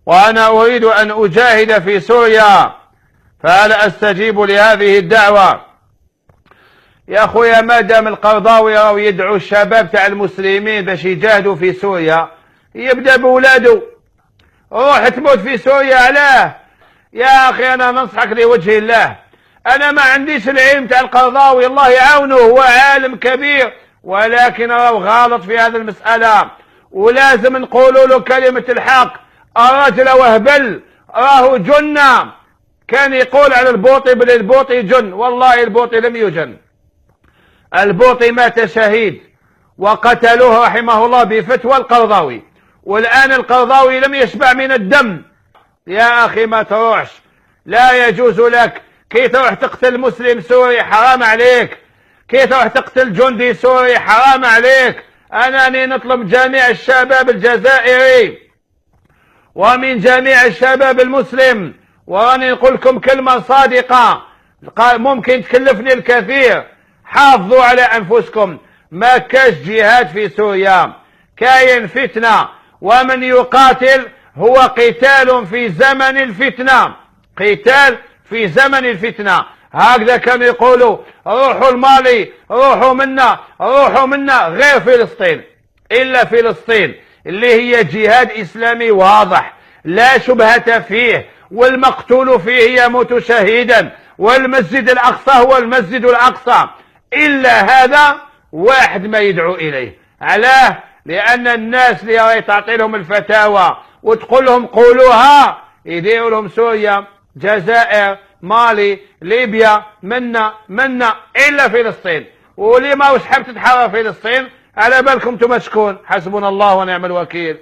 وأنا أريد أن أجاهد في سوريا، فهل أستجيب لهذه الدعوة؟ يا أخويا، ما دام القرضاوي راهو يدعو الشباب تاع المسلمين باش يجاهدوا في سوريا، يبدأ بولاده. روح تموت في سوريا علاه؟ يا أخي أنا ننصحك لوجه الله. أنا ما عنديش العلم تاع القرضاوي، الله يعاونه، هو عالم كبير، ولكن راهو غلط في هذه المسألة، ولازم نقولوا له كلمة الحق. الرجل وهبل، راهو جنة. كان يقول على البوطي بل البوطي جن، والله البوطي لم يجن. البوطي مات شهيد وقتلوه رحمه الله بفتوى القرضاوي، والآن القرضاوي لم يشبع من الدم. يا أخي ما تروحش، لا يجوز لك. كي تروح تقتل مسلم سوري حرام عليك، كي تروح تقتل جندي سوري حرام عليك. أنني نطلب جميع الشباب الجزائري ومن جميع الشباب المسلم، وراني نقول لكم كلمة صادقة ممكن تكلفني الكثير: حافظوا على أنفسكم. ما كاش جهاد في سوريا، كاين فتنة، ومن يقاتل هو قتال في زمن الفتنة، قتال في زمن الفتنة. هكذا كانوا يقولوا: روحوا المالي، روحوا منا، روحوا منا، غير فلسطين. إلا فلسطين اللي هي جهاد إسلامي واضح لا شبهة فيه، والمقتول فيه يموت شهيدا، والمسجد الأقصى هو المسجد الأقصى. إلا هذا واحد ما يدعو إليه. علاه؟ لأن الناس اللي تعطي لهم الفتاوى وتقول لهم قولوها، يديروا لهم سوريا، جزائر، مالي، ليبيا، منا إلا فلسطين. ولي ما وش حاب تتحرر فلسطين؟ على بالكم انتم شكون؟ حسبنا الله ونعم الوكيل.